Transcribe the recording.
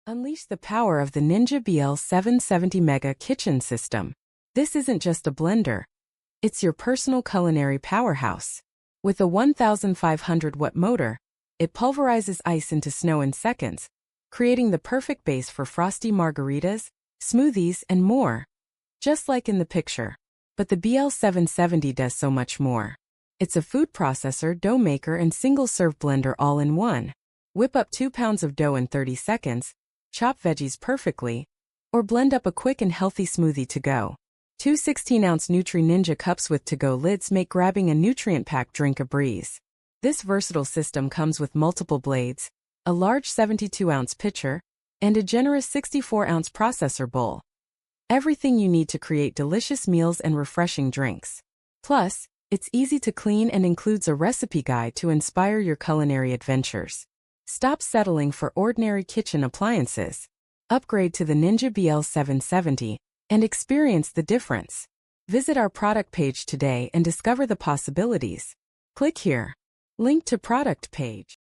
Unleash the power of the Ninja BL770 Mega Kitchen System. This isn't just a blender. It's your personal culinary powerhouse. With a 1,500-watt motor, it pulverizes ice into snow in seconds, creating the perfect base for frosty margaritas, smoothies, and more. Just like in the picture. But the BL770 does so much more. It's a food processor, dough maker, and single-serve blender all in one. Whip up 2 pounds of dough in 30 seconds, chop veggies perfectly, or blend up a quick and healthy smoothie to go. Two 16-ounce Nutri-Ninja cups with to-go lids make grabbing a nutrient-packed drink a breeze. This versatile system comes with multiple blades, a large 72-ounce pitcher, and a generous 64-ounce processor bowl. Everything you need to create delicious meals and refreshing drinks. Plus, it's easy to clean and includes a recipe guide to inspire your culinary adventures. Stop settling for ordinary kitchen appliances. Upgrade to the Ninja BL770 and experience the difference. Visit our product page today and discover the possibilities. Click here. Link to product page.